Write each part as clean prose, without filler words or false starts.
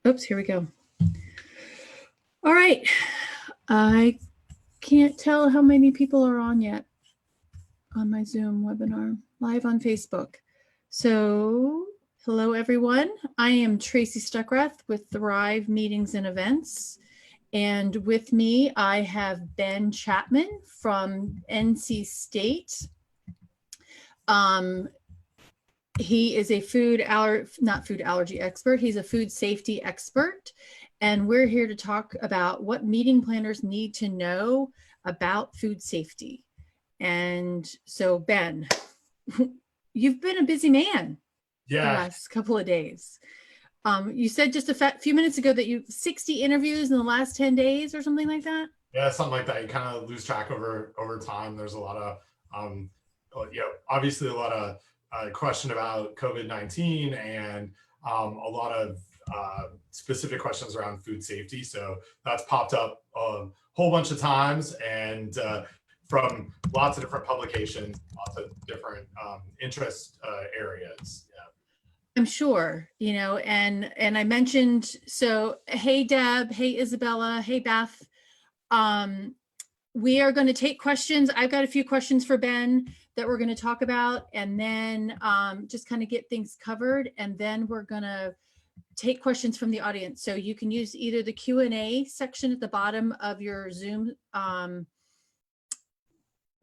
Oops, here we go. All right. I can't tell how many people are on yet on my Zoom webinar live on Facebook. So, hello everyone. I am Tracy Stuckrath with Thrive Meetings and Events. And with me, I have Ben Chapman from NC State. He is a not food allergy expert. He's a food safety expert. And we're here to talk about what meeting planners need to know about food safety. And so, Ben, you've been a busy man the Yeah, last couple of days. You said just a few minutes ago that you 60 interviews in the last 10 days or something like that. yeah, something like that. You kind of lose track over time. There's a lot of, obviously a lot of question about COVID-19 and a lot of specific questions around food safety. So that's popped up a whole bunch of times and from lots of different publications, lots of different interest areas. Yeah. I'm sure, and I mentioned, so hey Deb, hey Isabella, hey Beth. We are going to take questions. I've got a few questions for Ben that we're going to talk about, and then just kind of get things covered, and then we're going to take questions from the audience. So you can use either the Q&A section at the bottom of your Zoom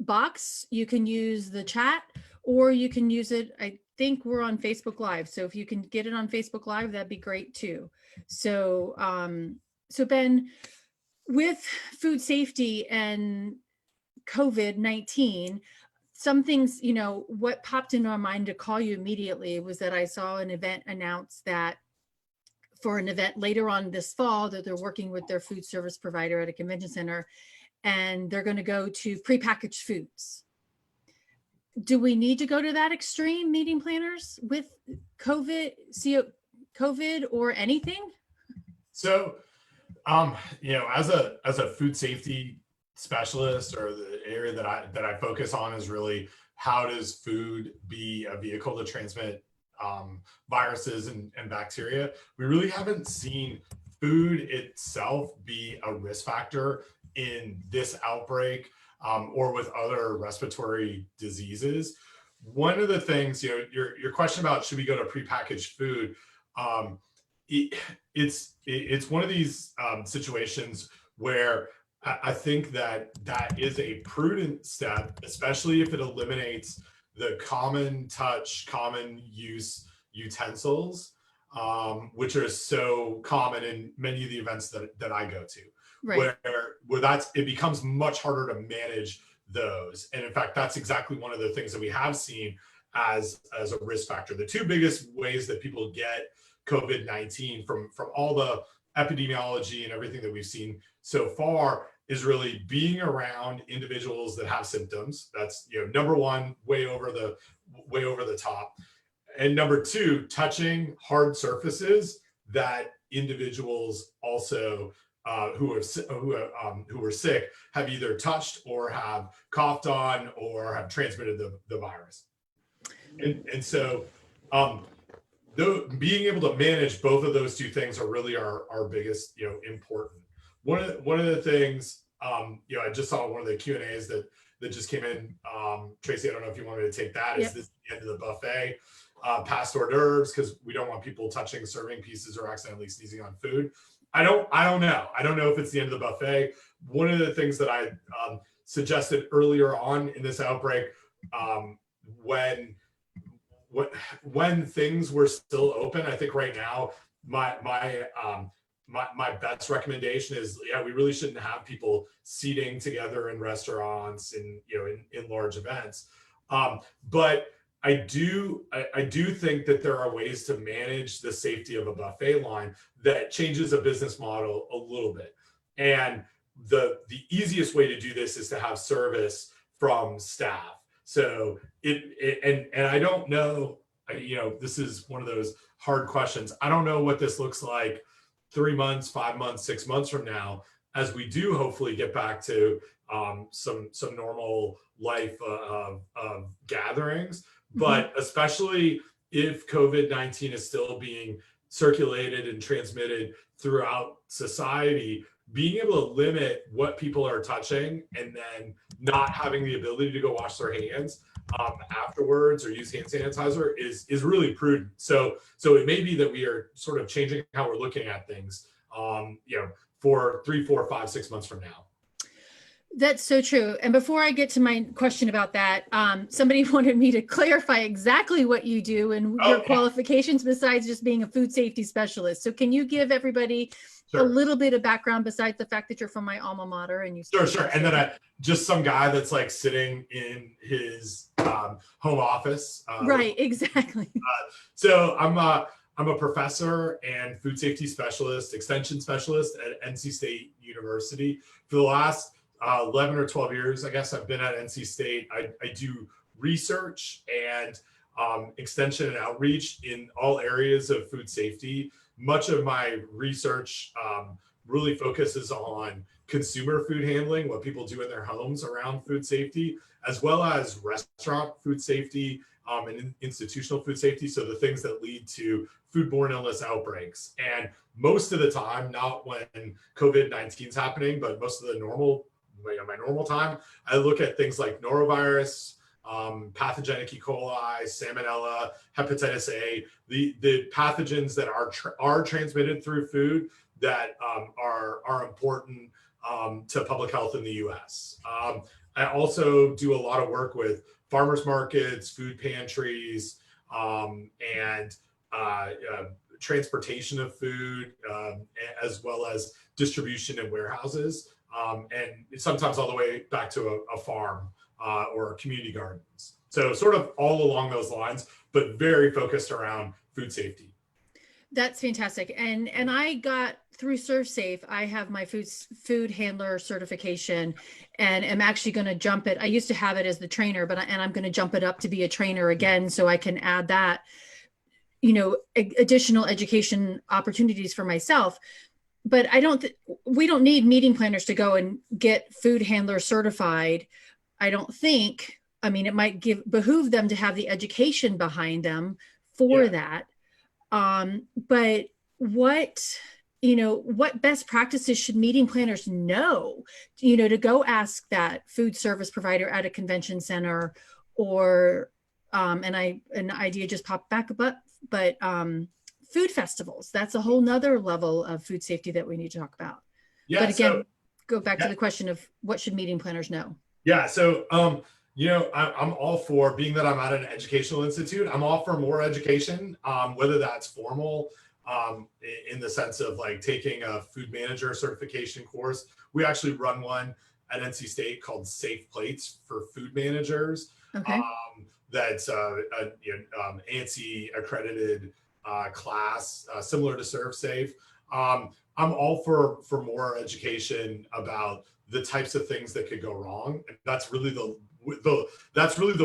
box, you can use the chat, or you can use it, I think we're on Facebook Live. So if you can get it on Facebook Live, that'd be great too. So, so Ben, with food safety and COVID-19, some things, what popped into my mind to call you immediately was that I saw an event announce that for an event later on this fall that they're working with their food service provider at a convention center, and they're going to go to prepackaged foods. Do we need to go to that extreme, meeting planners, with COVID or anything? So, as a food safety specialist, or the area that I focus on is really how does food be a vehicle to transmit viruses and bacteria. We really haven't seen food itself be a risk factor in this outbreak or with other respiratory diseases. One of the things, your question about should we go to prepackaged food, it's one of these situations where I think that is a prudent step, especially if it eliminates the common touch, common use utensils, which are so common in many of the events that I go to, right. where it becomes much harder to manage those. And in fact, that's exactly one of the things that we have seen as a risk factor. The two biggest ways that people get COVID-19 from all the epidemiology and everything that we've seen so far is really being around individuals that have symptoms. That's number one, way over the top. And number two, touching hard surfaces that individuals also who are sick have either touched or have coughed on or have transmitted the virus. And so being able to manage both of those two things are really our biggest, important. One of the things, I just saw one of the Q&As that just came in. Tracy, I don't know if you wanted to take that. Yep. Is this the end of the buffet? Past hors d'oeuvres, because we don't want people touching serving pieces or accidentally sneezing on food. I don't know. I don't know if it's the end of the buffet. One of the things that I suggested earlier on in this outbreak, when things were still open, I think right now my best recommendation is, we really shouldn't have people seating together in restaurants and in large events. But I do think that there are ways to manage the safety of a buffet line that changes a business model a little bit. And the easiest way to do this is to have service from staff. So and I don't know, this is one of those hard questions. I don't know what this looks like 3 months, 5 months, 6 months from now, as we do hopefully get back to some normal life of gatherings. But especially if COVID-19 is still being circulated and transmitted throughout society, being able to limit what people are touching and then not having the ability to go wash their hands afterwards or use hand sanitizer is really prudent. So it may be that we are sort of changing how we're looking at things, for 3, 4, 5, 6 months from now. That's so true. And before I get to my question about that, somebody wanted me to clarify exactly what you do and your qualifications besides just being a food safety specialist. So can you give everybody a little bit of background besides the fact that you're from my alma mater and you Sure. And then just some guy that's like sitting in his home office. Right, exactly. So I'm a professor and food safety specialist, extension specialist at NC State University. For the last 11 or 12 years, I guess I've been at NC State. I do research and extension and outreach in all areas of food safety. Much of my research really focuses on consumer food handling, what people do in their homes around food safety, as well as restaurant food safety and institutional food safety. So the things that lead to foodborne illness outbreaks. And most of the time, not when COVID-19 is happening, but most of the my normal time, I look at things like norovirus, pathogenic E. coli, salmonella, hepatitis A, the pathogens that are transmitted through food that are important to public health in the U.S. I also do a lot of work with farmers markets, food pantries, and transportation of food, as well as distribution in warehouses, and sometimes all the way back to a farm or community gardens. So sort of all along those lines, but very focused around food safety. That's fantastic. And I got through ServSafe, I have my food handler certification and am actually going to jump it. I used to have it as the trainer, and I'm going to jump it up to be a trainer again, so I can add that, additional education opportunities for myself. But we don't need meeting planners to go and get food handler certified. I don't think. I mean, it might behoove them to have the education behind them for that. But what best practices should meeting planners know, to go ask that food service provider at a convention center, or, an idea just popped back up, but food festivals. That's a whole nother level of food safety that we need to talk about. Yeah, but again, go back to the question of what should meeting planners know? Yeah. So, I'm all for, being that I'm at an educational institute, I'm all for more education, whether that's formal, in the sense of like taking a food manager certification course. We actually run one at NC State called Safe Plates for food managers. Okay. That's ANSI accredited class, similar to ServSafe. I'm all for more education about the types of things that could go wrong. And that's really the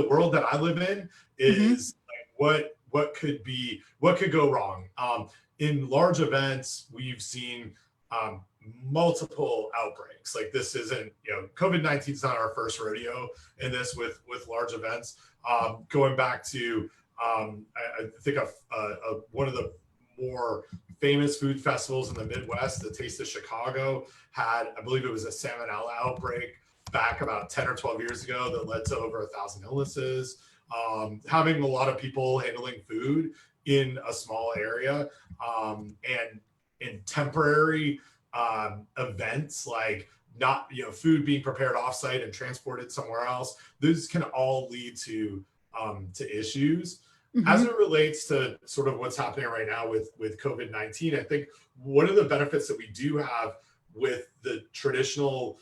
world that I live in, is like what could go wrong. In large events, we've seen multiple outbreaks. Like, this isn't, COVID-19 is not our first rodeo in this with large events. Going back to, I think of one of the more famous food festivals in the Midwest, the Taste of Chicago, had, I believe it was a salmonella outbreak back about 10 or 12 years ago that led to over 1,000 illnesses. Having a lot of people handling food in a small area, and in temporary events, like not, food being prepared offsite and transported somewhere else, those can all lead to issues. As it relates to sort of what's happening right now with COVID-19, I think one of the benefits that we do have with the traditional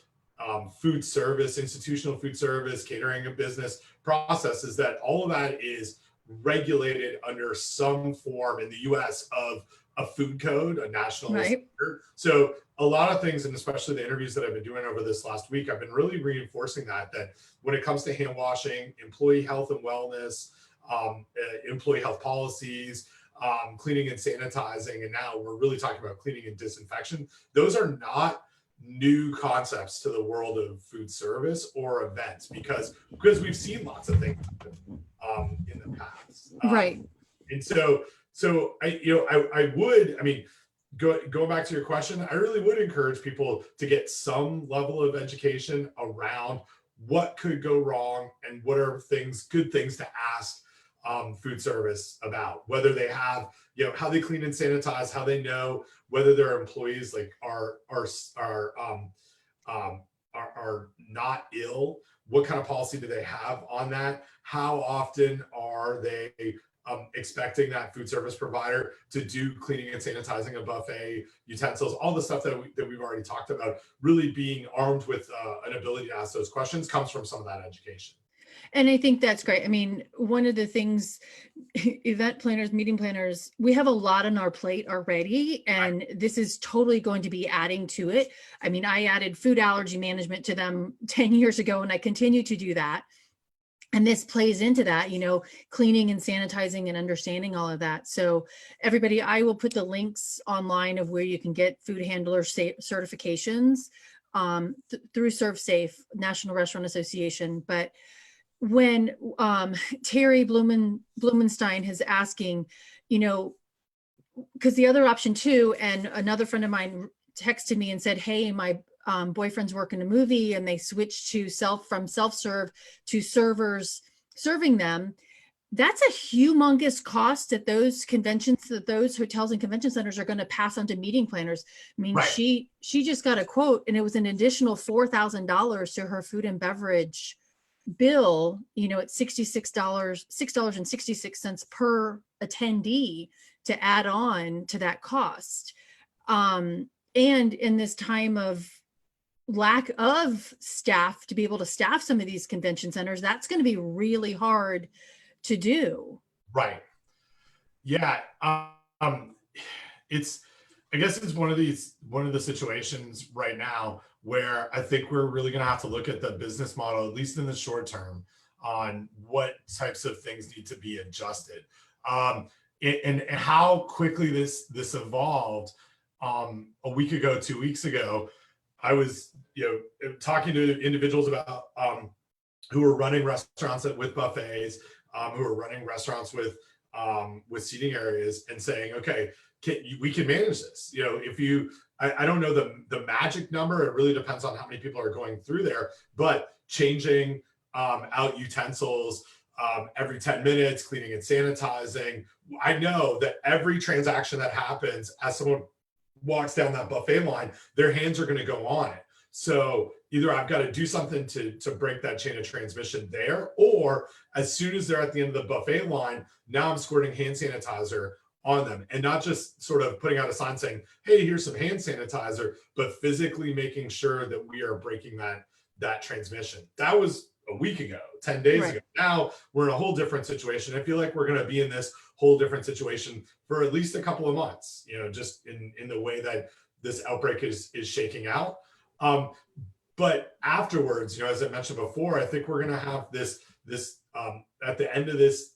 food service, institutional food service, catering and business process is that all of that is regulated under some form in the US of a food code, a national standard. So a lot of things, and especially the interviews that I've been doing over this last week, I've been really reinforcing that when it comes to hand washing, employee health and wellness, employee health policies, cleaning and sanitizing, and now we're really talking about cleaning and disinfection. Those are not new concepts to the world of food service or events, because we've seen lots of things in the past. Right. And so So I mean, going back to your question, I really would encourage people to get some level of education around what could go wrong and what are good things to ask food service about, whether they have, how they clean and sanitize, how they know whether their employees like um, are not ill, what kind of policy do they have on that, how often are they expecting that food service provider to do cleaning and sanitizing of buffet utensils, all the stuff that we've already talked about. Really being armed with an ability to ask those questions comes from some of that education. And I think that's great. I mean, one of the things, event planners, meeting planners, we have a lot on our plate already, and this is totally going to be adding to it. I mean, I added food allergy management to them 10 years ago, and I continue to do that. And this plays into that, cleaning and sanitizing and understanding all of that. So everybody, I will put the links online of where you can get food handler certifications through ServSafe, National Restaurant Association. But when Terry Blumenstein is asking, because the other option too, and another friend of mine texted me and said, hey, my boyfriend's working a movie and they switched to from self-serve to servers serving them. That's a humongous cost that those hotels and convention centers are going to pass on to meeting planners. I mean, she just got a quote and it was an additional $4,000 to her food and beverage bill, at $6.66 per attendee to add on to that cost. And in this time of lack of staff to be able to staff some of these convention centers, that's going to be really hard to do. Right. Yeah. I guess it's one of the situations right now where I think we're really going to have to look at the business model, at least in the short term, on what types of things need to be adjusted, and how quickly this evolved. A week ago, 2 weeks ago, I was talking to individuals about who are running restaurants with buffets, who are running restaurants with seating areas, and saying, okay, we can manage this. I don't know the magic number. It really depends on how many people are going through there, but changing out utensils every 10 minutes, cleaning and sanitizing. I know that every transaction that happens as someone walks down that buffet line, their hands are going to go on it. So either I've got to do something to break that chain of transmission there, or as soon as they're at the end of the buffet line, now I'm squirting hand sanitizer on them, and not just sort of putting out a sign saying, hey, here's some hand sanitizer, but physically making sure that we are breaking that transmission. That was a week ago, 10 days ago. Now we're in a whole different situation. I feel like we're going to be in this whole different situation for at least a couple of months, just in the way that this outbreak is shaking out. But afterwards, as I mentioned before, I think we're going to have this at the end of this,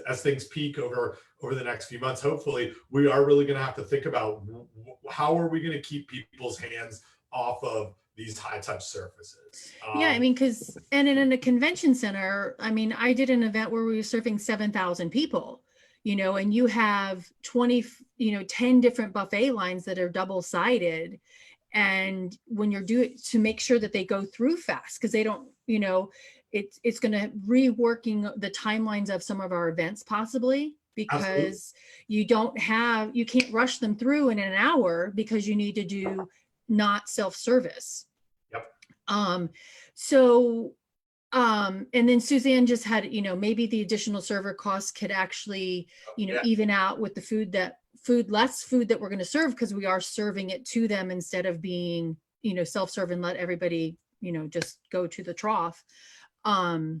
as things peak over the next few months, hopefully, we are really going to have to think about how are we going to keep people's hands off of these high touch surfaces. Yeah, I mean, and in a convention center, I mean, I did an event where we were serving 7,000 people, and you have 10 different buffet lines that are double sided. And when you're doing to make sure that they go through fast, because they don't, it's going to reworking the timelines of some of our events possibly, because you can't rush them through in an hour because you need to do not self-service. Yep. And then Suzanne just had, maybe the additional server costs could actually, even out with the less food that we're going to serve, because we are serving it to them instead of being, self-serve and let everybody, just go to the trough. So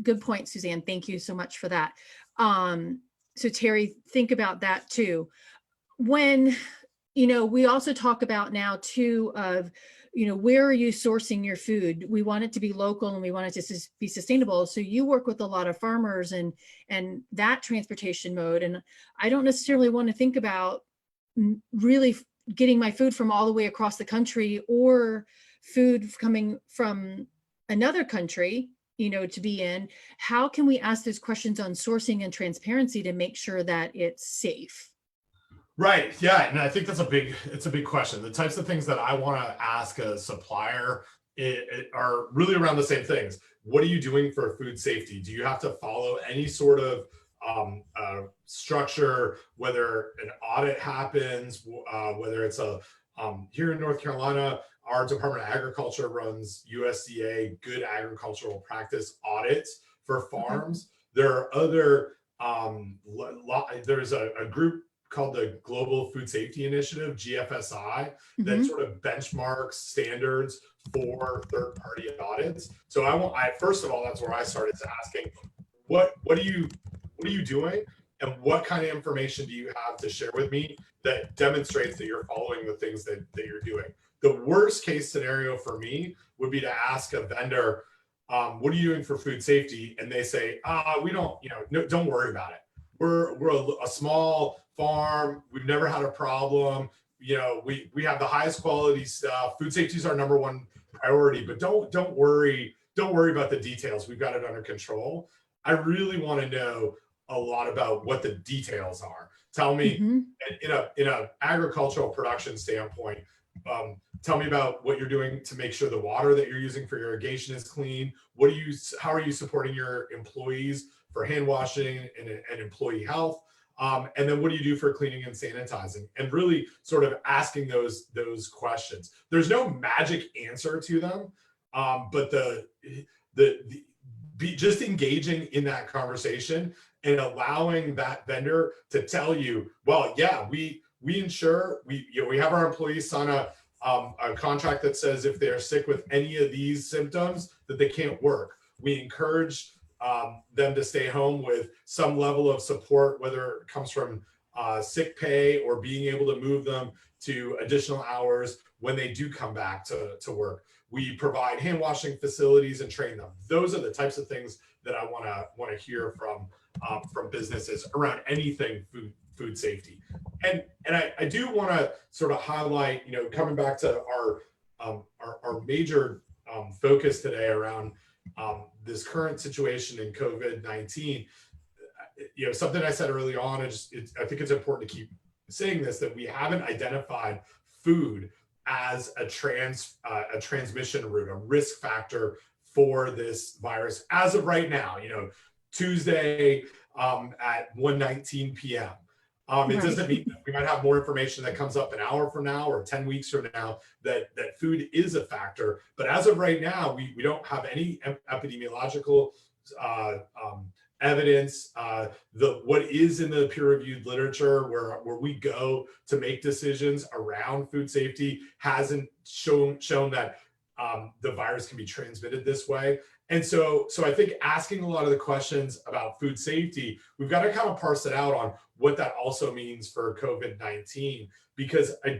good point, Suzanne. Thank you so much for that. So Terry, think about that too. When, we also talk about now too of, where are you sourcing your food? We want it to be local and we want it to be sustainable. So you work with a lot of farmers and that transportation mode. And I don't necessarily want to think about really getting my food from all the way across the country or food coming from another country to be in. How can we ask those questions on sourcing and transparency to make sure that it's safe? Right. Yeah. And I think it's a big question. The types of things that I want to ask a supplier are really around the same things. What are you doing for food safety? Do you have to follow any sort of structure, whether an audit happens, whether it's here in North Carolina, our Department of Agriculture runs USDA good agricultural practice audits for Okay. farms. There are other, there's a group called the Global Food Safety Initiative, GFSI, that Hmm. sort of benchmarks standards for third-party audits. So I first of all, that's where I started asking, what are you doing, and what kind of information do you have to share with me that demonstrates that you're following the things that you're doing? The worst case scenario for me would be to ask a vendor, what are you doing for food safety? And they say, we don't, no, don't worry about it. We're a small farm. We've never had a problem. We have the highest quality stuff. Food safety is our number one priority, but don't worry about the details. We've got it under control. I really want to know a lot about what the details are. Tell me, Hmm. in a agricultural production standpoint, tell me about what you're doing to make sure the water that you're using for irrigation is clean. How are you supporting your employees for hand washing and employee health? And then what do you do for cleaning and sanitizing? And really sort of asking those questions. There's no magic answer to them, but the just engaging in that conversation and allowing that vendor to tell you, well, yeah, we insure, we have our employees sign a contract that says if they're sick with any of these symptoms that they can't work. We encourage them to stay home with some level of support, whether it comes from sick pay or being able to move them to additional hours when they do come back to work. We provide hand washing facilities and train them. Those are the types of things that I want to hear from businesses around anything food safety. And I do want to sort of highlight, coming back to our major focus today around this current situation in COVID-19. Something I said early on, I think it's important to keep saying this, that we haven't identified food as a transmission route, a risk factor for this virus as of right now. Tuesday at 1:19 p.m. It Right. doesn't mean that we might have more information that comes up an hour from now or 10 weeks from now that food is a factor. But as of right now, we don't have any epidemiological evidence. What is in the peer-reviewed literature where we go to make decisions around food safety hasn't shown that the virus can be transmitted this way. And so I think asking a lot of the questions about food safety, we've got to kind of parse it out on what that also means for COVID-19, because I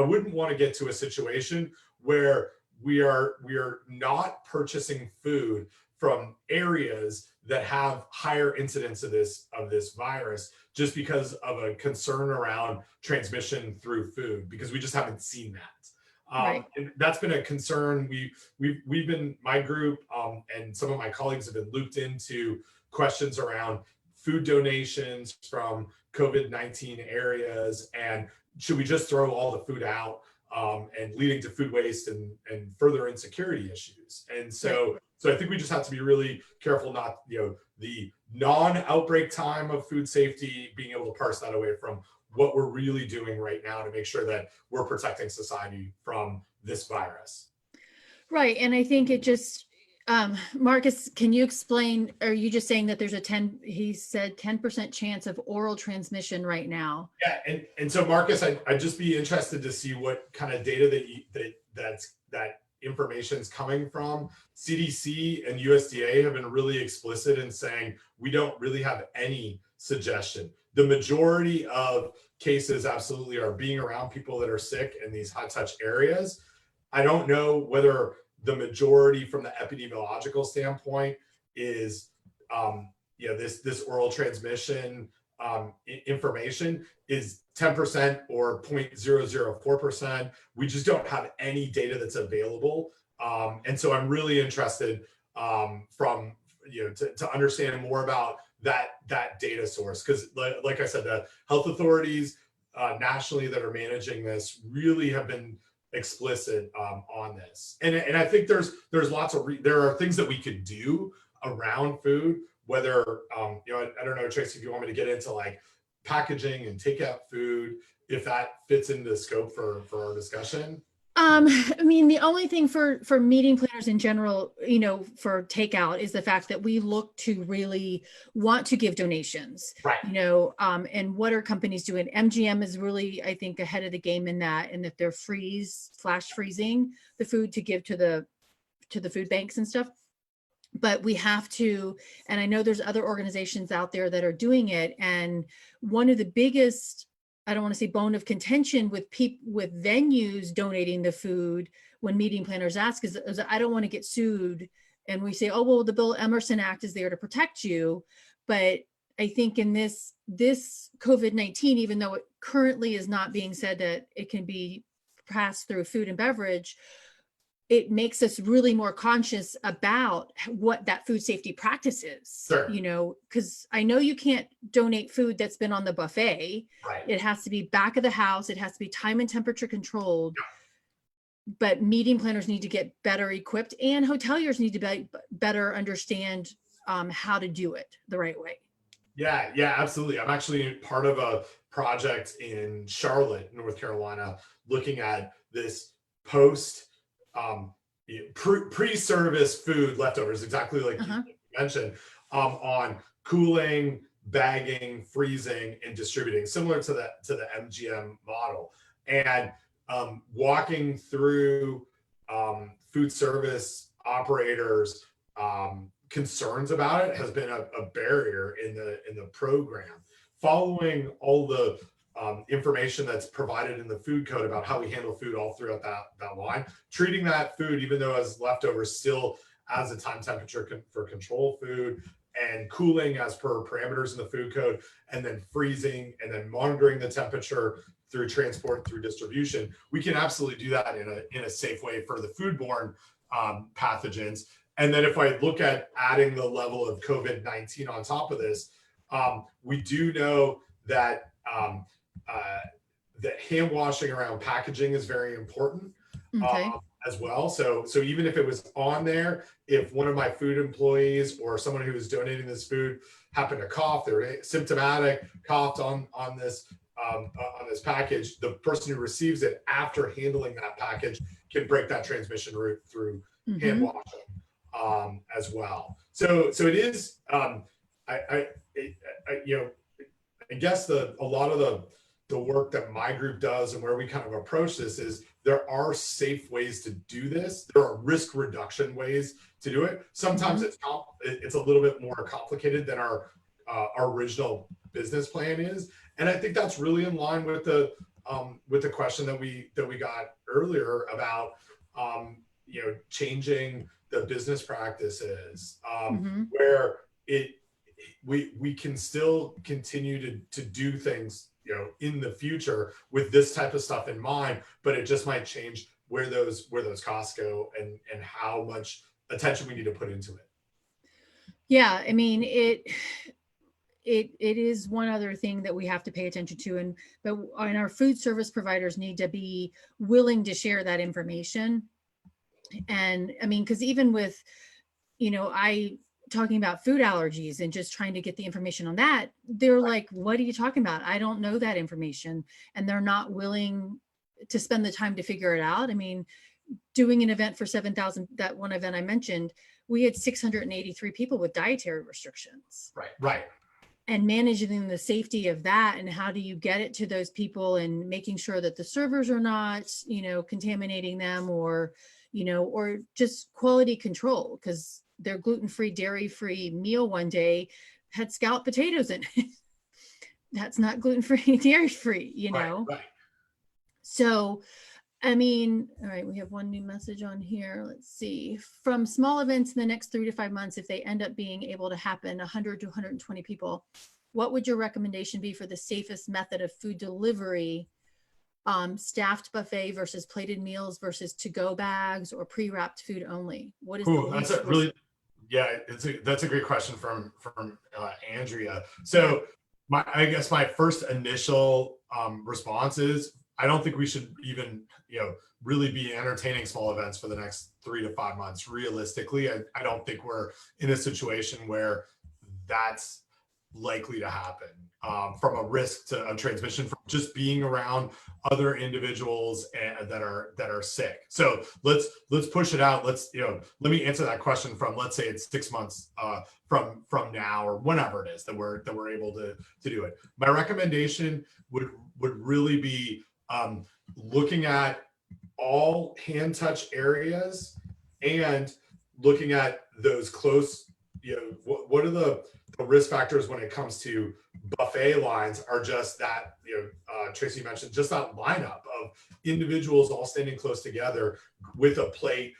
wouldn't want to get to a situation where we are not purchasing food from areas that have higher incidence of this virus just because of a concern around transmission through food, because we just haven't seen that. Right. And that's been a concern. We've been, my group and some of my colleagues have been looped into questions around food donations from COVID-19 areas, and should we just throw all the food out, and leading to food waste and further insecurity issues. And so I think we just have to be really careful not, the non-outbreak time of food safety, being able to parse that away from what we're really doing right now to make sure that we're protecting society from this virus. Right. And I think it just, Marcus, can you explain, are you just saying that there's he said 10% chance of oral transmission right now? Yeah, and so Marcus, I'd just be interested to see what kind of data that information's coming from. CDC and USDA have been really explicit in saying we don't really have any suggestion. The majority of cases absolutely are being around people that are sick in these high touch areas. I don't know whether the majority from the epidemiological standpoint is, this oral transmission information is 10% or 0.004%. We just don't have any data that's available. And so I'm really interested from, to understand more about that data source. Because like I said, the health authorities nationally that are managing this really have been explicit on this. And I think there's lots of, there are things that we could do around food, whether, I don't know, Tracy, if you want me to get into like packaging and takeout food, if that fits into the scope for our discussion. I mean, the only thing for meeting planners in general, for takeout is the fact that we look to really want to give donations, Right. And what are companies doing? MGM is really, I think, ahead of the game in that, and that they're flash freezing the food to give to the food banks and stuff. But we have to, and I know there's other organizations out there that are doing it. And one of the biggest, I don't want to say bone of contention with venues donating the food when meeting planners ask is I don't want to get sued. And we say, oh, well, the Bill Emerson Act is there to protect you. But I think in this COVID-19, even though it currently is not being said that it can be passed through food and beverage, it makes us really more conscious about what that food safety practice is. Sure. Because I know you can't donate food that's been on the buffet. Right. It has to be back of the house. It has to be time and temperature controlled. Yeah. But meeting planners need to get better equipped, and hoteliers need to better understand how to do it the right way. Yeah, absolutely. I'm actually part of a project in Charlotte, North Carolina, looking at this post pre-service food leftovers, exactly like you mentioned, on cooling, bagging, freezing, and distributing, similar to the MGM model. And walking through food service operators concerns about it has been a barrier in the program. Following all the information that's provided in the food code about how we handle food all throughout that line, treating that food, even though as leftovers, still as a time temperature for control food, and cooling as per parameters in the food code, and then freezing, and then monitoring the temperature through transport, through distribution. We can absolutely do that in a safe way for the foodborne pathogens. And then if I look at adding the level of COVID-19 on top of this, we do know that that hand washing around packaging is very important as well. So even if it was on there, if one of my food employees or someone who was donating this food happened to cough, they're symptomatic, coughed on this package, the person who receives it after handling that package can break that transmission route through hand washing as well. So it is, I guess a lot of the work that my group does and where we kind of approach this is there are safe ways to do this. There are risk reduction ways to do it. Sometimes it's a little bit more complicated than our original business plan is. And I think that's really in line with the question that we got earlier about changing the business practices, where we can still continue to do things in the future with this type of stuff in mind, but it just might change where those costs go and how much attention we need to put into it. Yeah, I mean, it is one other thing that we have to pay attention to, and our food service providers need to be willing to share that information. And I mean, because even with talking about food allergies and just trying to get the information on that, they're like, what are you talking about? I don't know that information. And they're not willing to spend the time to figure it out. I mean, doing an event for 7,000, that one event I mentioned, we had 683 people with dietary restrictions. Right. And managing the safety of that, and how do you get it to those people, and making sure that the servers are not, contaminating them, or just quality control, because their gluten-free, dairy-free meal one day had scalloped potatoes in it. That's not gluten-free, dairy-free, Right. So, I mean, all right, we have one new message on here. Let's see. From small events in the next 3 to 5 months, if they end up being able to happen 100 to 120 people, what would your recommendation be for the safest method of food delivery? Staffed buffet versus plated meals versus to-go bags, or pre-wrapped food only? What is that's a really Yeah, that's a great question from Andrea. So I guess my first initial response is I don't think we should even really be entertaining small events for the next 3 to 5 months. Realistically, I don't think we're in a situation where that's likely to happen from a risk of transmission from just being around other individuals that are sick. So let's push it out. Let me answer that question from, let's say it's 6 months from now, or whenever it is that we're able to do it. My recommendation would really be looking at all hand touch areas and looking at those close, what are the risk factors when it comes to buffet lines are just that, Tracy mentioned just that lineup of individuals all standing close together with a plate,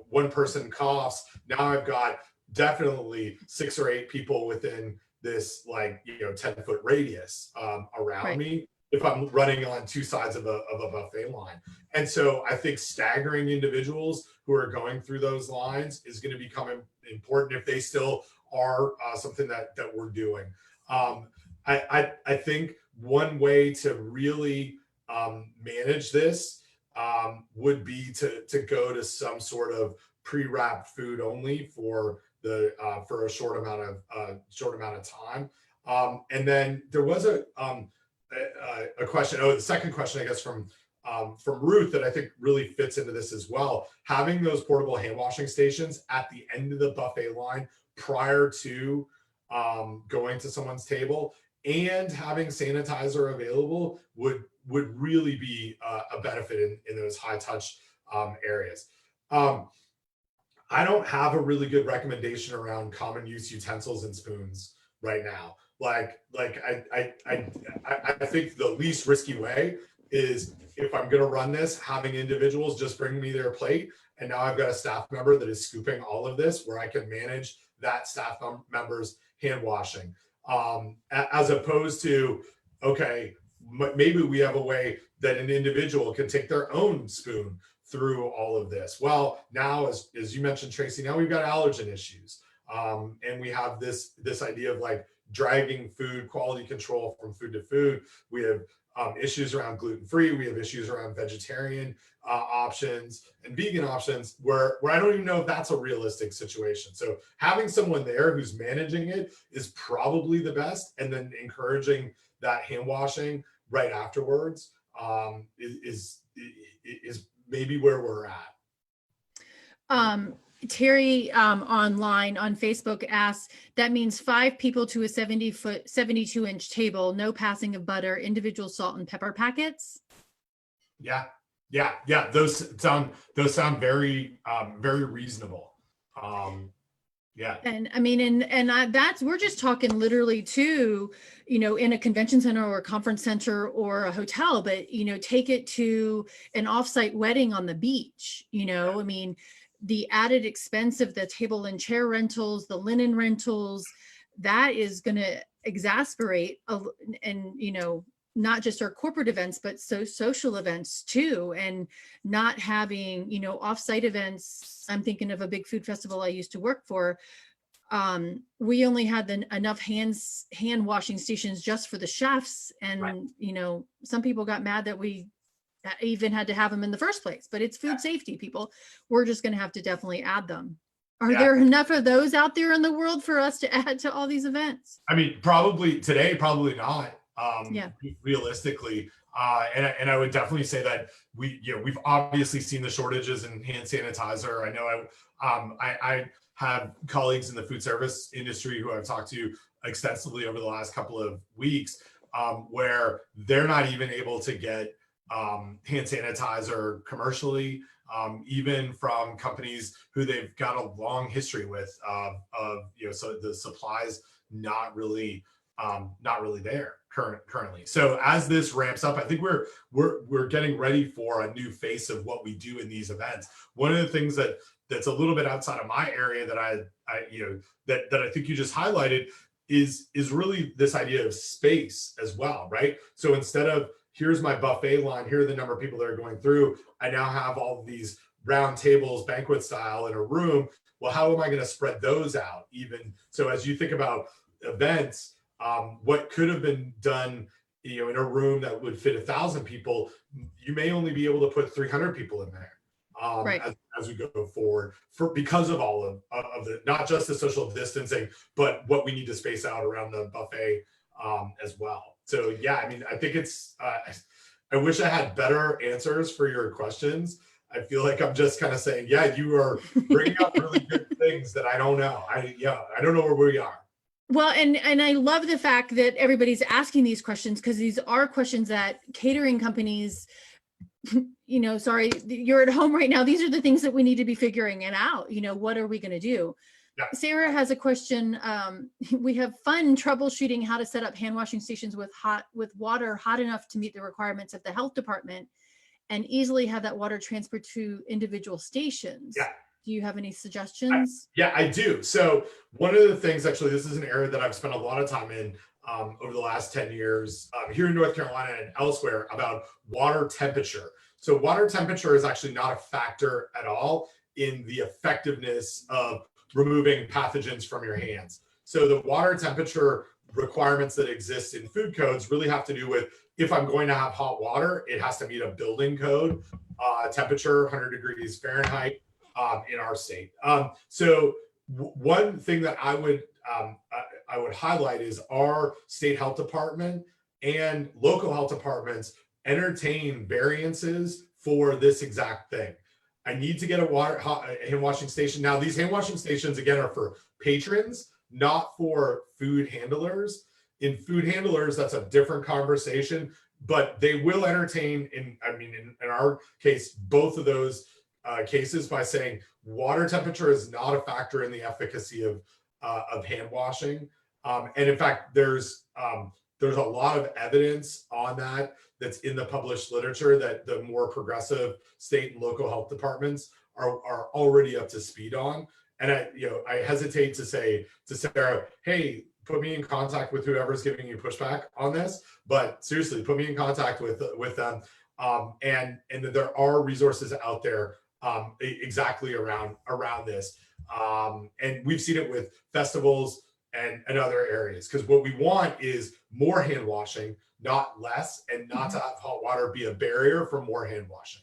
one person coughs. Now I've got definitely 6 or 8 people within this 10-foot radius around me if I'm running on 2 sides of a buffet line. And so I think staggering individuals who are going through those lines is going to become important if they still are something that we're doing. I think one way to really manage this would be to go to some sort of pre-wrapped food only for a short amount of time. And then there was a question. The second question, I guess, from Ruth that I think really fits into this as well. Having those portable hand washing stations at the end of the buffet line prior to going to someone's table and having sanitizer available would really be a benefit in those high touch areas. I don't have a really good recommendation around common use utensils and spoons right now. I think the least risky way is, if I'm going to run this, having individuals just bring me their plate, and now I've got a staff member that is scooping all of this, where I can manage that staff member's hand washing, as opposed to, okay, maybe we have a way that an individual can take their own spoon through all of this. Well, now, as you mentioned, Tracy, now we've got allergen issues, and we have this idea of dragging food quality control from food to food. We have issues around gluten-free. We have issues around vegetarian options and vegan options where I don't even know if that's a realistic situation. So having someone there who's managing it is probably the best, and then encouraging that hand washing right afterwards is maybe where we're at. Terry online on Facebook asks, that means 5 people to a 72-inch table, no passing of butter, individual salt and pepper packets. Yeah. Those sound very very reasonable. Yeah. And I mean, we're just talking literally too, in a convention center or a conference center or a hotel, but take it to an offsite wedding on the beach. I mean, the added expense of the table and chair rentals, the linen rentals, that is going to exasperate and not just our corporate events, but social events too. And not having, offsite events. I'm thinking of a big food festival I used to work for. We only had enough hand washing stations just for the chefs. And, some people got mad that we even had to have them in the first place, but it's food safety, people. We're just going to have to definitely add them. Are there enough of those out there in the world for us to add to all these events? I mean, probably not. Realistically, and I would definitely say that we've obviously seen the shortages in hand sanitizer. I know I have colleagues in the food service industry who I've talked to extensively over the last couple of weeks, where they're not even able to get hand sanitizer commercially, even from companies who they've got a long history with, so the supplies not really there currently. So as this ramps up, I think we're getting ready for a new face of what we do in these events. One of the things that's a little bit outside of my area that I think you just highlighted is really this idea of space as well, right? So instead of, here's my buffet line, here are the number of people that are going through, I now have all of these round tables, banquet style in a room, well, how am I going to spread those out? Even so, as you think about events, what could have been done, in a room that would fit 1,000 people, you may only be able to put 300 people in there. Right. As we go forward, because of all of the, not just the social distancing, but what we need to space out around the buffet as well. So yeah, I mean, I think it's, I wish I had better answers for your questions. I feel like I'm just kind of saying, yeah, you are bringing up really good things that I don't know. I don't know where we are. Well, and I love the fact that everybody's asking these questions, because these are questions that catering companies, sorry, you're at home right now. These are the things that we need to be figuring it out. What are we going to do? Yeah. Sarah has a question. We have fun troubleshooting how to set up hand washing stations with water hot enough to meet the requirements of the health department and easily have that water transferred to individual stations. Yeah. Do you have any suggestions? I do. So one of the things, actually, this is an area that I've spent a lot of time in over the last 10 years here in North Carolina and elsewhere, about water temperature. So water temperature is actually not a factor at all in the effectiveness of removing pathogens from your hands. So the water temperature requirements that exist in food codes really have to do with, if I'm going to have hot water, it has to meet a building code temperature, 100 degrees Fahrenheit in our state. So one thing that I would highlight is our state health department and local health departments entertain variances for this exact thing. I need to get a hand washing station. Now, these hand washing stations, again, are for patrons, not for food handlers. In food handlers, that's a different conversation, but they will entertain, in our case, both of those cases by saying water temperature is not a factor in the efficacy of hand washing. And in fact, there's a lot of evidence on that's in the published literature that the more progressive state and local health departments are already up to speed on. And I hesitate to say to Sarah, hey, put me in contact with whoever's giving you pushback on this, but seriously, put me in contact with them. And there are resources out there exactly around this. And we've seen it with festivals and other areas, because what we want is more hand washing, not less, and not to have hot water be a barrier for more hand washing.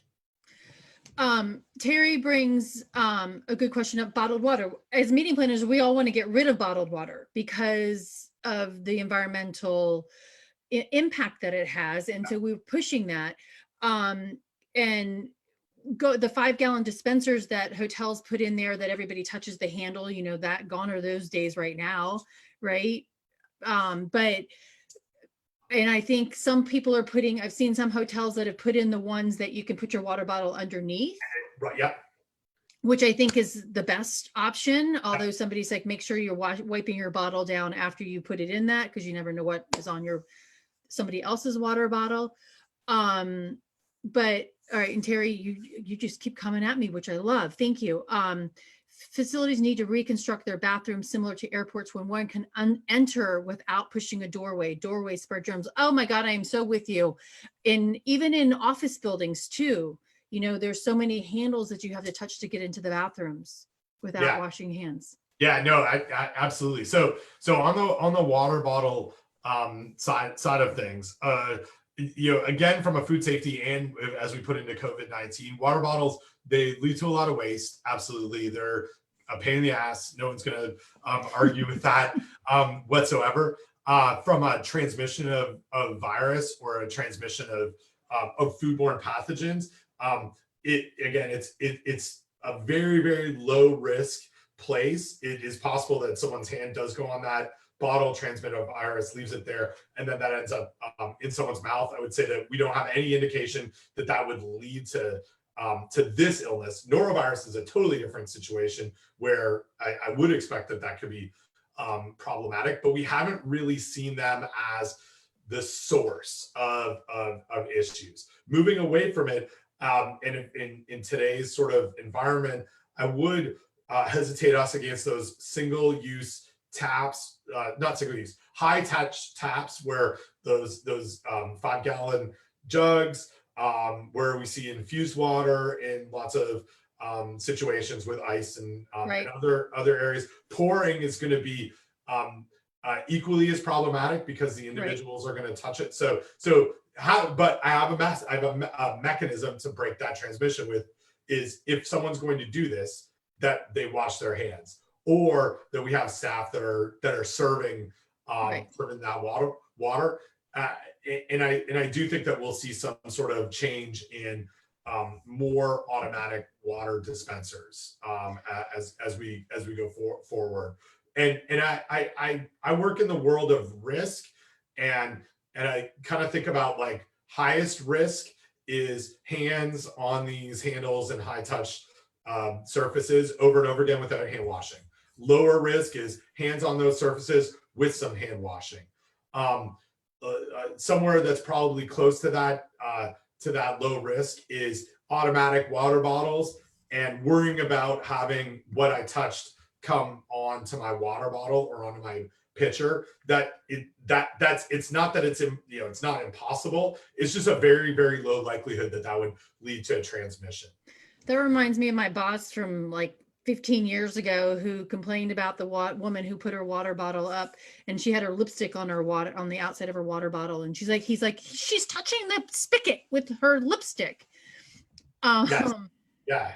Terry brings a good question of bottled water. As meeting planners, we all want to get rid of bottled water because of the environmental impact that it has. And so we're pushing that. And go the 5-gallon dispensers that hotels put in there that everybody touches the handle, that gone are those days right now, right? But and I think some people are I've seen some hotels that have put in the ones that you can put your water bottle underneath. Right. Yeah. Which I think is the best option. Although somebody's like, make sure you're wiping your bottle down after you put it in that, because you never know what is on somebody else's water bottle. But all right, and Terry, you just keep coming at me, which I love. Thank you. Facilities need to reconstruct their bathrooms similar to airports, when one can enter without pushing a doorway. Doorways spread germs. Oh my God, I am so with you. Even in office buildings too, there's so many handles that you have to touch to get into the bathrooms without washing hands. Yeah, no, I absolutely. So on the water bottle side of things, again, from a food safety and as we put into COVID-19, water bottles, they lead to a lot of waste. Absolutely. They're a pain in the ass. No one's going to argue with that whatsoever. From a transmission of virus or a transmission of foodborne pathogens, it's a very, very low risk place. It is possible that someone's hand does go on that bottle, transmit a virus, leaves it there, and then that ends up in someone's mouth. I would say that we don't have any indication that would lead to this illness. Norovirus is a totally different situation where I would expect that could be problematic, but we haven't really seen them as the source of issues. Moving away from it, in today's sort of environment, I would hesitate us against those single-use taps, not single-use, high-touch taps, where those 5-gallon jugs, where we see infused water in lots of situations with ice and Right. other areas. Pouring is going to be equally as problematic because the individuals are going to touch it. But I have a mechanism to break that transmission with, is if someone's going to do this, that they wash their hands, or that we have staff that are serving serving that water. And I do think that we'll see some sort of change in more automatic water dispensers as we go forward. And I work in the world of risk, and I kind of think about, like, highest risk is hands on these handles and high touch surfaces over and over again without hand washing. Lower risk is hands on those surfaces with some hand washing. Somewhere that's probably close to that low risk is automatic water bottles, and worrying about having what I touched come onto my water bottle or onto my pitcher. It's not that it's not impossible. It's just a very, very low likelihood that would lead to a transmission. That reminds me of my boss from like 15 years ago, who complained about the woman who put her water bottle up, and she had her lipstick on the outside of her water bottle, and he's like, she's touching the spigot with her lipstick. Yes. Yeah.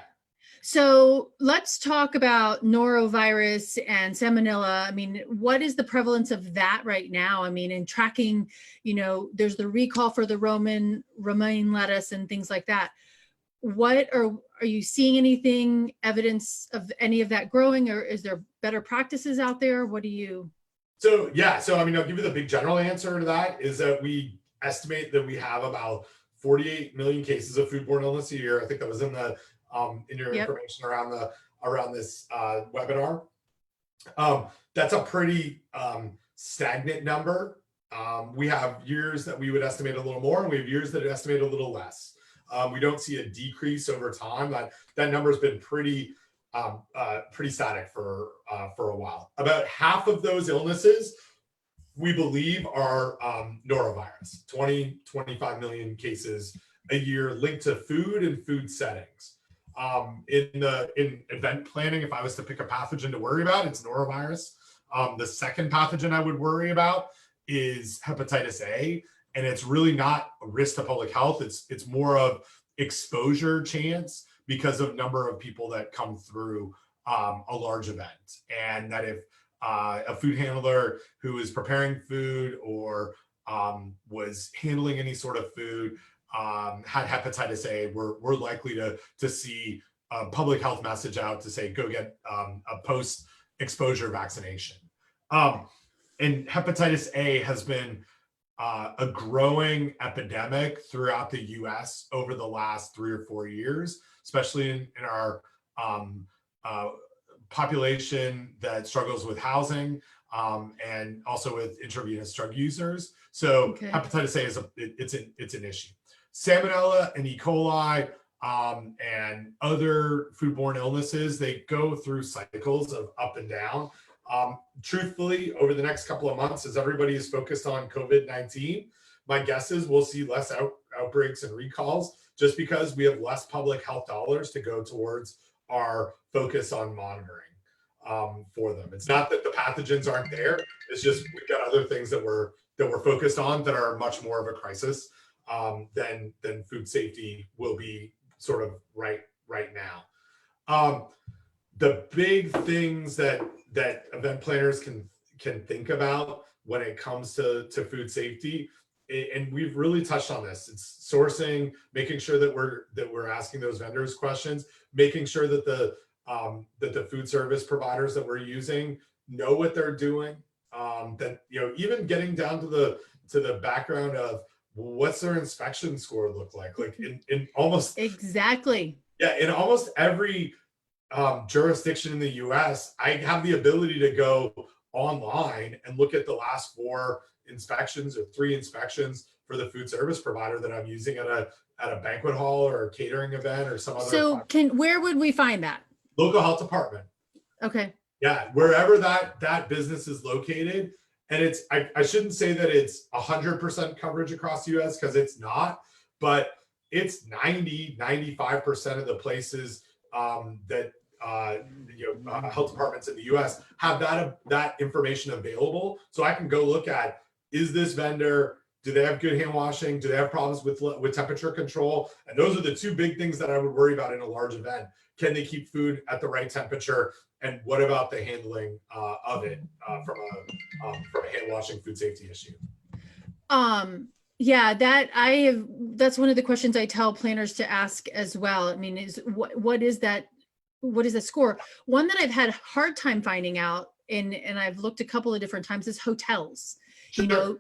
So let's talk about norovirus and salmonella. I mean, what is the prevalence of that right now? I mean, in tracking, there's the recall for the romaine lettuce and things like that. What are you seeing anything, evidence of any of that growing, or is there better practices out there? What do you? So I mean, I'll give you the big general answer to that, is that we estimate that we have about 48 million cases of foodborne illness a year. I think that was in your information around this webinar. That's a pretty stagnant number. We have years that we would estimate a little more, and we have years that estimate a little less. We don't see a decrease over time. That number has been pretty static for a while. About half of those illnesses, we believe, are norovirus. 25 million cases a year linked to food and food settings. In event planning, if I was to pick a pathogen to worry about, it's norovirus. The second pathogen I would worry about is hepatitis A, and it's really not a risk to public health. It's more of exposure chance because of number of people that come through a large event, and that if a food handler who is preparing food or was handling any sort of food had hepatitis A, we're likely to see a public health message out to say, go get a post-exposure vaccination. And hepatitis A has been a growing epidemic throughout the US over the last 3 or 4 years, especially in our population that struggles with housing and also with intravenous drug users. So hepatitis A it's an issue. Salmonella and E. coli and other foodborne illnesses, they go through cycles of up and down. Truthfully, over the next couple of months, as everybody is focused on COVID-19, my guess is we'll see less outbreaks and recalls, just because we have less public health dollars to go towards our focus on monitoring for them. It's not that the pathogens aren't there. It's just we've got other things that we're focused on that are much more of a crisis than food safety will be sort of right now. The big things that event planners can think about when it comes to food safety, and we've really touched on this, it's sourcing, making sure that we're asking those vendors questions, making sure that the food service providers that we're using know what they're doing, that even getting down to the background of what's their inspection score look like in almost exactly in almost every jurisdiction in the US, I have the ability to go online and look at the last 4 inspections or 3 inspections for the food service provider that I'm using at a banquet hall or a catering event or some other. So where would we find that? Local health department. Okay. Yeah, wherever that business is located. And I shouldn't say that it's 100% coverage across the US, because it's not, but it's 95% of the places that health departments in the US have that information available. So I can go look at, is this vendor, do they have good hand washing? Do they have problems with temperature control? And those are the two big things that I would worry about in a large event. Can they keep food at the right temperature? And what about the handling of it from a hand washing food safety issue? Yeah, that's one of the questions I tell planners to ask as well. I mean, is what is that? What is the score? One that I've had a hard time finding out, and I've looked a couple of different times, is hotels. Sure.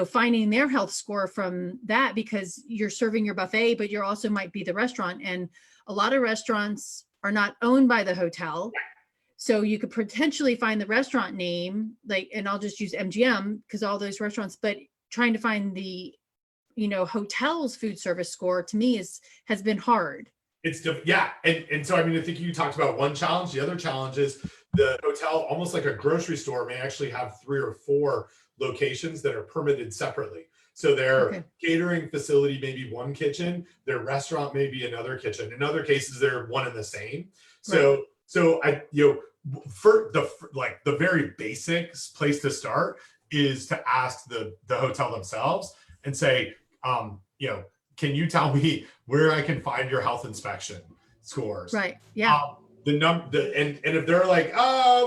Finding their health score from that, because you're serving your buffet, but you're also might be the restaurant, and a lot of restaurants are not owned by the hotel. So you could potentially find the restaurant name, and I'll just use MGM because all those restaurants, but trying to find the, hotel's food service score to me has been hard. It's yeah. And so, I mean, I think you talked about one challenge. The other challenge is the hotel, almost like a grocery store, may actually have 3 or 4 locations that are permitted separately. So their catering facility may be one kitchen, their restaurant may be another kitchen. In other cases, they're one and the same. So, right. So for the very basics place to start is to ask the hotel themselves and say, can you tell me where I can find your health inspection scores? Right. Yeah. And if they're like,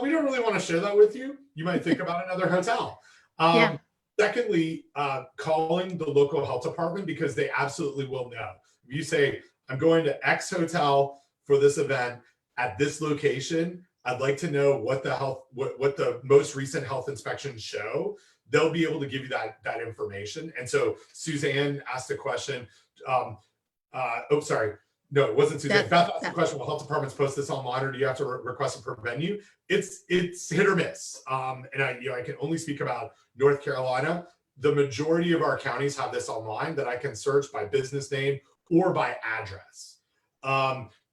we don't really want to share that with you, you might think about another hotel. Secondly, calling the local health department, because they absolutely will know. If you say, I'm going to X hotel for this event at this location, I'd like to know what the most recent health inspections show. They'll be able to give you that information. And so Suzanne asked a question. Sorry. No, it wasn't Suzanne. Beth asked the question, will health departments post this online, or do you have to request it per venue? It's hit or miss. And I can only speak about North Carolina. The majority of our counties have this online that I can search by business name or by address.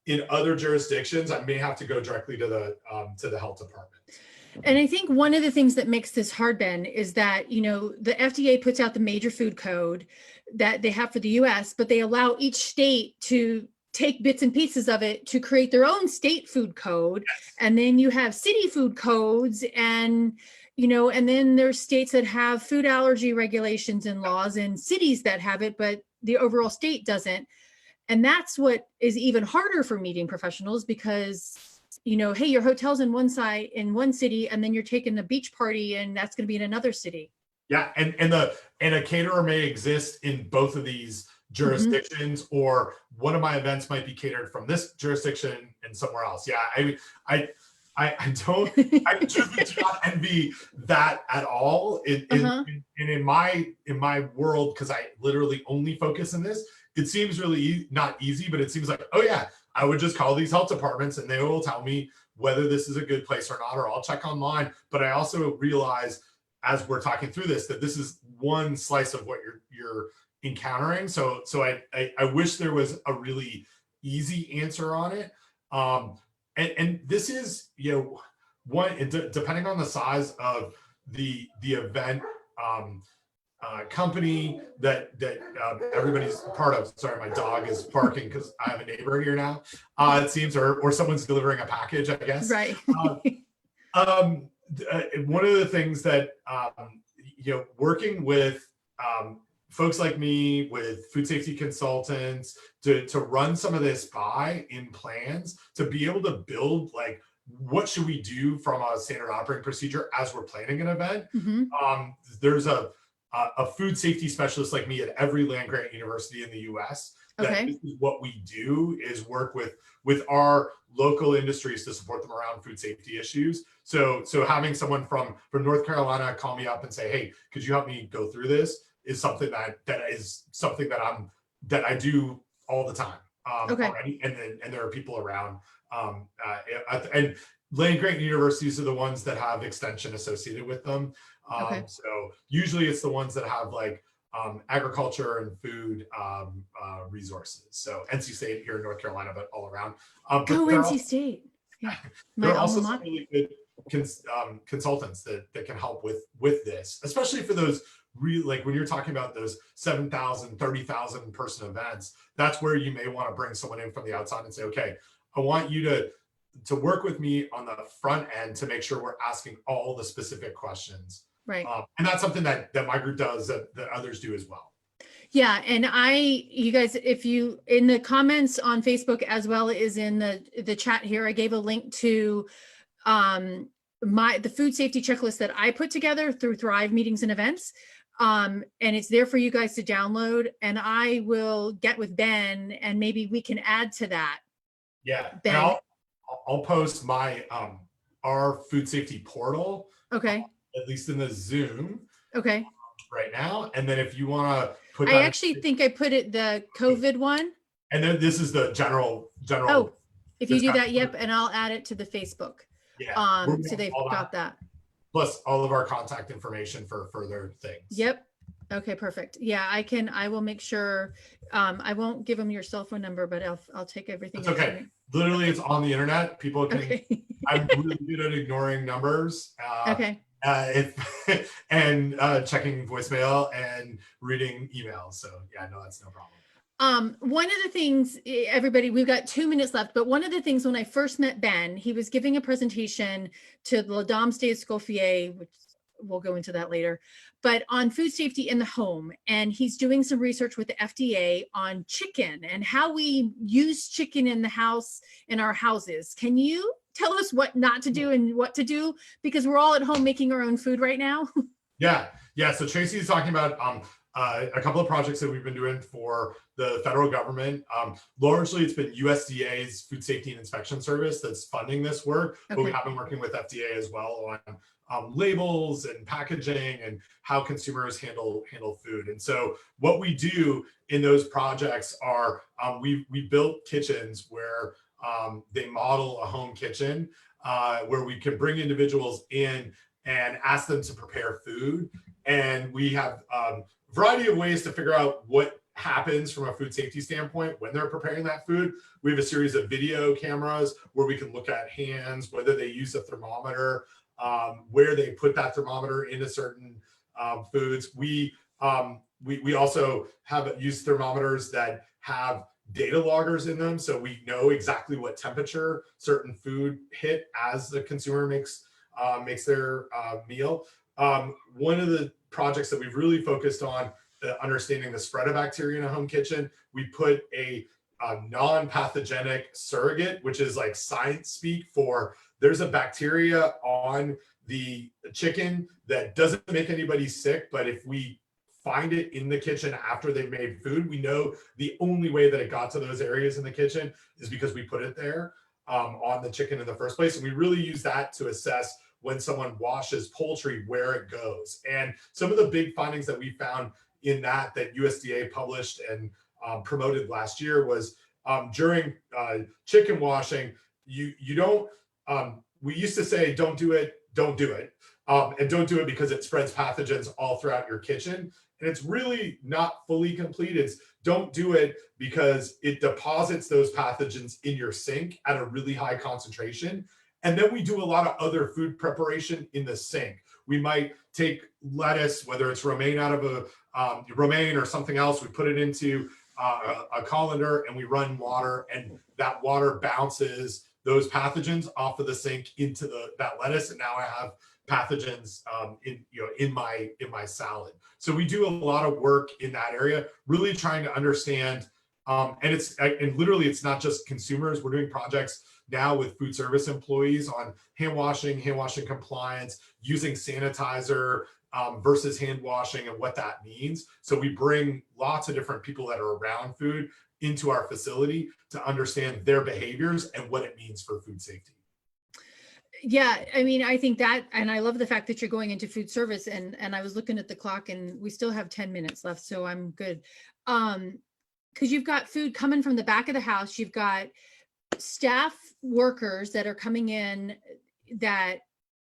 In other jurisdictions, I may have to go directly to the health department. And I think one of the things that makes this hard, Ben, is that, the FDA puts out the major food code that they have for the US, but they allow each state to take bits and pieces of it to create their own state food code. Yes. And then you have city food codes, and, and then there's states that have food allergy regulations and laws, and cities that have it, but the overall state doesn't. And that's what is even harder for meeting professionals, because hey, your hotel's in one city, and then you're taking a beach party, and that's going to be in another city. Yeah, and a caterer may exist in both of these jurisdictions, or one of my events might be catered from this jurisdiction and somewhere else. Yeah, I truly do not envy that at all. In my world, because I literally only focus on this, it seems really not easy, but it seems like, oh yeah, I would just call these health departments and they will tell me whether this is a good place or not, or I'll check online. But I also realize, as we're talking through this, that this is one slice of what you're encountering. So I wish there was a really easy answer on it. And this is, depending on the size of the event, company that everybody's part of. Sorry, my dog is barking because I have a neighbor here now. It seems, or someone's delivering a package, I guess. Right. One of the things that working with folks like me, with food safety consultants, to run some of this by in plans, to be able to build what should we do from a standard operating procedure as we're planning an event. There's a food safety specialist like me at every land-grant university in the US. That this is what we do, is work with our local industries to support them around food safety issues. So having someone from North Carolina call me up and say, hey, could you help me go through this, is something that I do all the time already. And there are people around, and land-grant universities are the ones that have extension associated with them. So usually it's the ones that have agriculture and food resources. So NC State here in North Carolina, but all around. Go NC State. Yeah. There are also some really good consultants that can help with this, especially for those when you're talking about those 7,000, 30,000 person events. That's where you may want to bring someone in from the outside and say, okay, I want you to work with me on the front end to make sure we're asking all the specific questions. Right. And that's something that my group does that others do as well. Yeah. And you guys, if you, in the comments on Facebook, as well as in the chat here, I gave a link to the food safety checklist that I put together through Thrive Meetings and Events. And it's there for you guys to download, and I will get with Ben and maybe we can add to that. Yeah. Ben. And I'll post my our food safety portal. Okay. At least in the Zoom. Okay. Right now. And then if you want to put I actually think I put it the COVID one. And then this is the general. Oh, if you do that, yep. And I'll add it to the Facebook. Yeah. So they've got that. Plus all of our contact information for further things. Yep. Okay, perfect. Yeah, I will make sure. I won't give them your cell phone number, but I'll take everything. It's okay. Literally, it's on the internet. People can. Okay. I'm really good at ignoring numbers. Okay. And checking voicemail and reading emails. So yeah, no, that's no problem. One of the things, everybody, we've got 2 minutes left, but one of the things when I first met Ben, he was giving a presentation to the Dames des Escoffiers, which we'll go into that later, but on food safety in the home. And he's doing some research with the FDA on chicken and how we use chicken in the house, in our houses. Can you tell us what not to do and what to do? Because we're all at home making our own food right now. Yeah. So Tracy is talking about a couple of projects that we've been doing for the federal government. Largely, it's been USDA's Food Safety and Inspection Service that's funding this work, but we have been working with FDA as well on labels and packaging and how consumers handle food. And so what we do in those projects are we built kitchens where they model a home kitchen where we can bring individuals in and ask them to prepare food. And we have a variety of ways to figure out what happens from a food safety standpoint when they're preparing that food. We have a series of video cameras where we can look at hands, whether they use a thermometer, where they put that thermometer into certain foods. We also have used thermometers that have data loggers in them, so we know exactly what temperature certain food hit as the consumer makes their meal. One of the projects that we've really focused on understanding the spread of bacteria in a home kitchen, we put a non-pathogenic surrogate, which is like science speak for there's a bacteria on the chicken that doesn't make anybody sick, but if we find it in the kitchen after they've made food, we know the only way that it got to those areas in the kitchen is because we put it there on the chicken in the first place. And we really use that to assess when someone washes poultry, where it goes. And some of the big findings that we found in that USDA published and promoted last year was during chicken washing, you don't, we used to say, don't do it, and don't do it because it spreads pathogens all throughout your kitchen. And it's really not fully complete. It's don't do it because it deposits those pathogens in your sink at a really high concentration. And then we do a lot of other food preparation in the sink. We might take lettuce, whether it's romaine out of a romaine or something else, we put it into a colander and we run water, and that water bounces those pathogens off of the sink into that lettuce, and now I have pathogens in my salad. So we do a lot of work in that area, really trying to understand. And literally, it's not just consumers. We're doing projects now with food service employees on hand washing compliance, using sanitizer versus hand washing, and what that means. So we bring lots of different people that are around food into our facility to understand their behaviors and what it means for food safety. Yeah, I mean, I think that, and I love the fact that you're going into food service, and I was looking at the clock and we still have 10 minutes left, so I'm good. Because you've got food coming from the back of the house, you've got staff workers that are coming in that,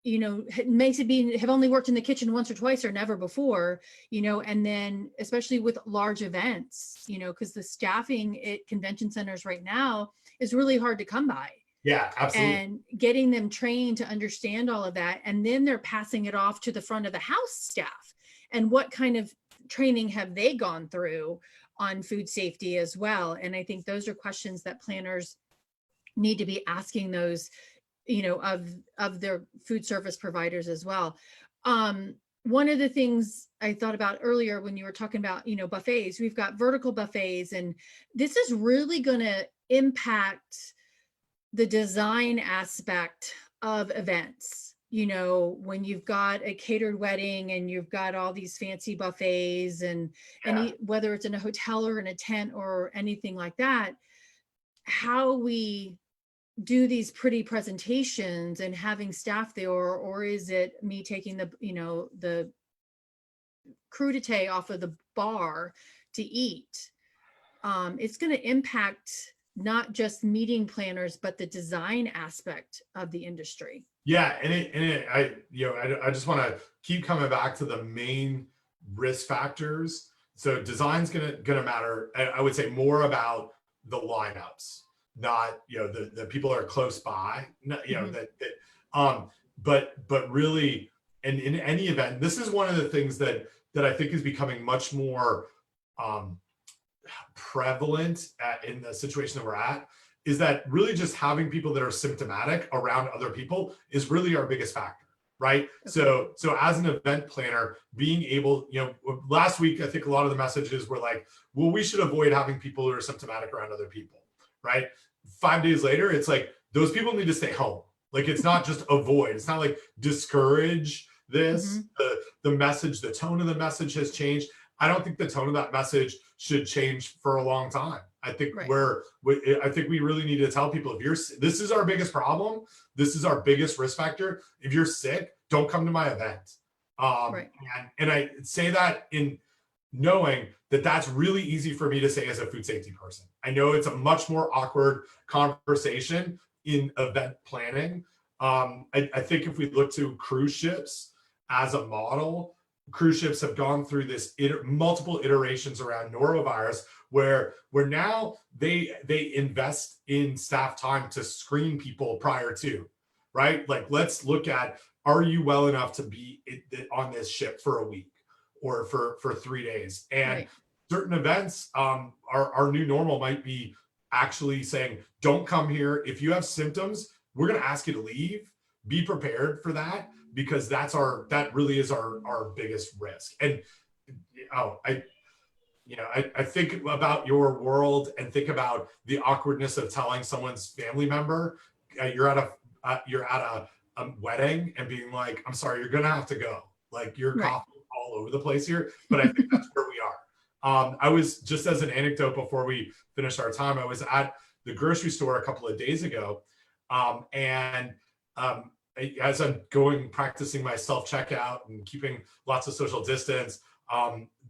have only worked in the kitchen once or twice or never before, and then especially with large events, because the staffing at convention centers right now is really hard to come by. Yeah, absolutely. And getting them trained to understand all of that. And then they're passing it off to the front of the house staff. And what kind of training have they gone through on food safety as well? And I think those are questions that planners need to be asking those, of their food service providers as well. One of the things I thought about earlier when you were talking about, buffets, we've got vertical buffets, and this is really going to impact the design aspect of events. When you've got a catered wedding and you've got all these fancy buffets and whether it's in a hotel or in a tent or anything like that, how we do these pretty presentations and having staff there, or is it me taking the crudité off of the bar to eat? It's going to impact not just meeting planners, but the design aspect of the industry. Yeah, I just want to keep coming back to the main risk factors. So design's gonna matter. I would say more about the lineups, not the people are close by. But really, and in any event, this is one of the things that I think is becoming much more prevalent in the situation that we're at, is that really just having people that are symptomatic around other people is really our biggest factor, right? Okay. So as an event planner, being able, last week, I think a lot of the messages were like, well, we should avoid having people who are symptomatic around other people, right? 5 days later, it's like, those people need to stay home. Like, it's not just avoid, it's not like discourage this. The message, the tone of the message has changed. I don't think the tone of that message should change for a long time. I think I think we really need to tell people, this is our biggest problem. This is our biggest risk factor. If you're sick, don't come to my event. And I say that in knowing that that's really easy for me to say as a food safety person. I know it's a much more awkward conversation in event planning. I think if we look to cruise ships as a model, cruise ships have gone through this multiple iterations around norovirus, where now they invest in staff time to screen people prior to, right? Like, let's look at, are you well enough to be on this ship for a week or for 3 days? And certain events, our new normal might be actually saying, don't come here. If you have symptoms, we're going to ask you to leave. Be prepared for that, because that really is our biggest risk. And I think about your world and think about the awkwardness of telling someone's family member, you're at a wedding, and being like, I'm sorry, you're gonna have to go. Like, you're coughing all over the place here. But I think that's where we are. I was, just as an anecdote before we finish our time, I was at the grocery store a couple of days ago, as I'm practicing my self-checkout and keeping lots of social distance,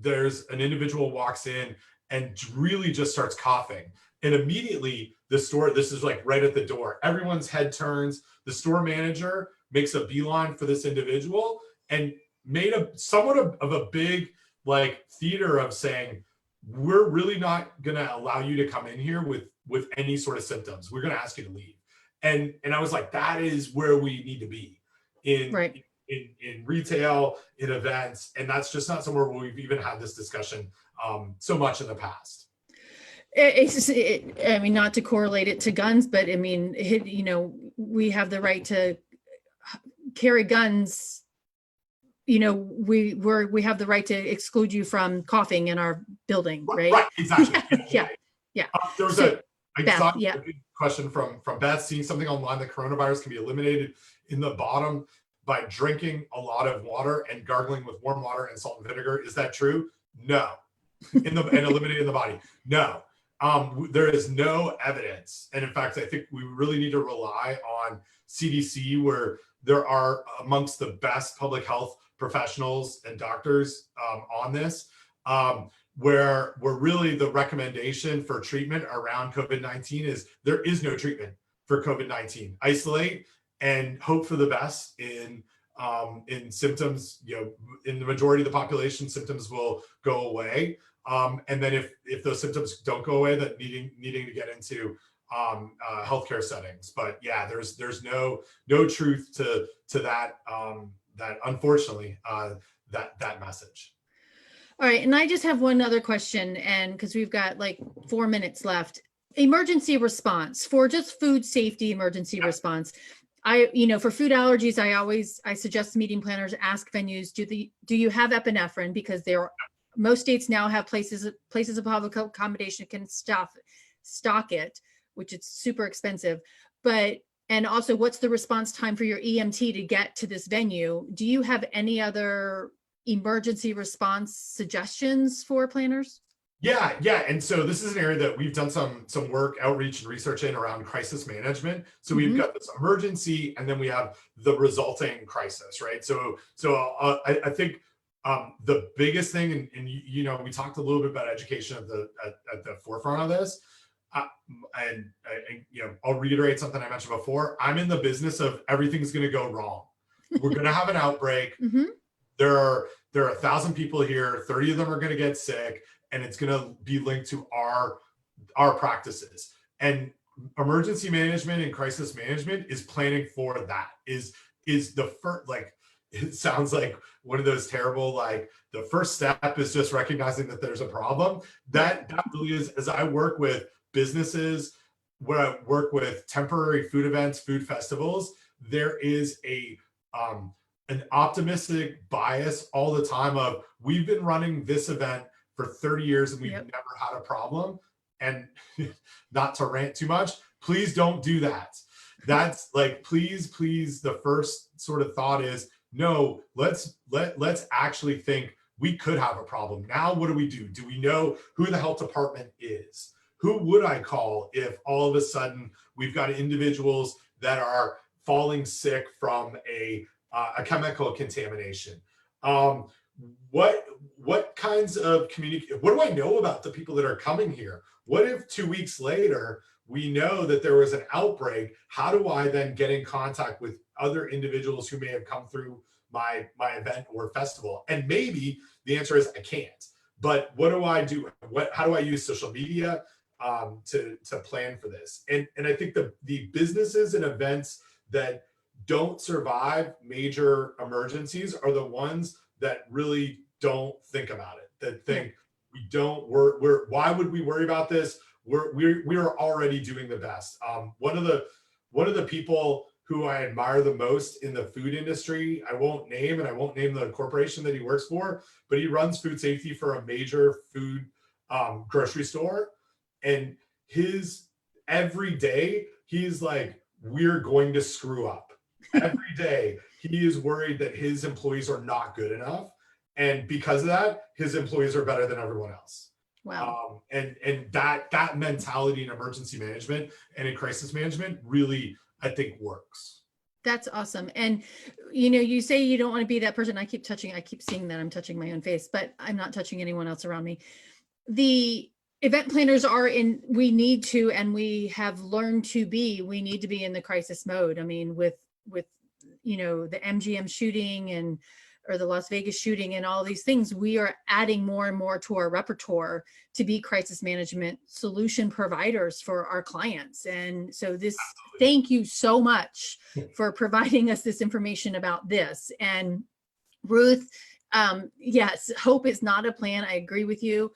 there's an individual walks in and really just starts coughing. And immediately the store, this is like right at the door, everyone's head turns. The store manager makes a beeline for this individual and made somewhat of a big like theater of saying, we're really not gonna allow you to come in here with any sort of symptoms. We're gonna ask you to leave. And I was like, that is where we need to be in retail, in events. And that's just not somewhere where we've even had this discussion so much in the past. I mean, not to correlate it to guns, but I mean, we have the right to carry guns. We have the right to exclude you from coughing in our building, right? Right, exactly. Yeah. There was a question from Beth, seeing something online that coronavirus can be eliminated in the bottom by drinking a lot of water and gargling with warm water and salt and vinegar. Is that true? No. And eliminated in the body? No. There is no evidence. And in fact, I think we really need to rely on CDC, where there are amongst the best public health professionals and doctors on this, where really the recommendation for treatment around COVID-19 is there is no treatment for COVID-19. Isolate and hope for the best in symptoms. In the majority of the population, symptoms will go away. And then if those symptoms don't go away, that needing to get into healthcare settings. But yeah, there's no truth to that that unfortunately that message. All right, and I just have one other question, and because we've got like 4 minutes left, emergency response for just food safety emergency response. For food allergies, I suggest meeting planners ask venues, do you have epinephrine? Because most states now have places of public accommodation can stock it, which is super expensive. And also, what's the response time for your EMT to get to this venue? Do you have any other emergency response suggestions for planners? Yeah. And so this is an area that we've done some work, outreach, and research in around crisis management. So we've got this emergency, and then we have the resulting crisis, right? So I think the biggest thing, and we talked a little bit about education at the forefront of this. And I'll reiterate something I mentioned before. I'm in the business of everything's going to go wrong. We're going to have an outbreak. There are 1,000 people here. 30 of them are going to get sick, and it's going to be linked to our practices. And emergency management and crisis management is planning for that. Is the first, like, it sounds like one of those terrible, like, the first step is just recognizing that there's a problem. That really is, as I work with businesses, where I work with temporary food events, food festivals, there is an optimistic bias all the time of, we've been running this event for 30 years and we've never had a problem. And not to rant too much, please don't do that. That's like, please, the first sort of thought is, no, let's actually think we could have a problem. Now, what do we do? Do we know who the health department is? Who would I call if all of a sudden we've got individuals that are falling sick from a chemical contamination? What kinds of what do I know about the people that are coming here? What if 2 weeks later we know that there was an outbreak? How do I then get in contact with other individuals who may have come through my event or festival? And maybe the answer is I can't. But what do I do? How do I use social media to plan for this? And I think the businesses and events that don't survive major emergencies are the ones that really don't think about it. That think why would we worry about this? We are already doing the best. One of the people who I admire the most in the food industry, I won't name the corporation that he works for, but he runs food safety for a major food grocery store. And every day he's like, we're going to screw up. Every day he is worried that his employees are not good enough. And because of that, his employees are better than everyone else. Wow. And that mentality in emergency management and in crisis management really, I think, works. That's awesome. And, you say you don't want to be that person. I keep seeing that I'm touching my own face, but I'm not touching anyone else around me. The event planners we need to, and we have learned we need to be in the crisis mode. I mean, with the MGM shooting or the Las Vegas shooting and all these things, we are adding more and more to our repertoire to be crisis management solution providers for our clients. And so thank you so much for providing us this information about this. And Ruth, yes, hope is not a plan. I agree with you.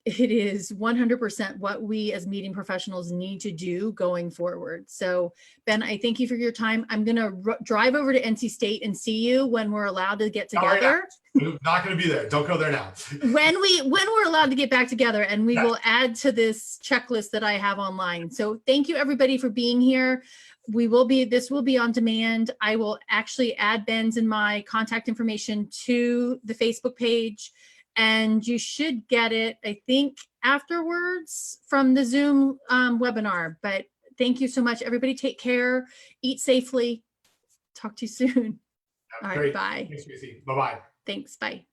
It is 100% what we as meeting professionals need to do going forward. So Ben, I thank you for your time. I'm going to drive over to NC State and see you when we're allowed to get together. I'm not going to be there. Don't go there now. when we're allowed to get back together, and we will add to this checklist that I have online. So thank you everybody for being here. This will be on demand. I will actually add Ben's and my contact information to the Facebook page. And you should get it, I think, afterwards from the Zoom webinar. But thank you so much. Everybody take care. Eat safely. Talk to you soon. All right, bye. Thanks, Tracy. Bye-bye. Thanks. Bye.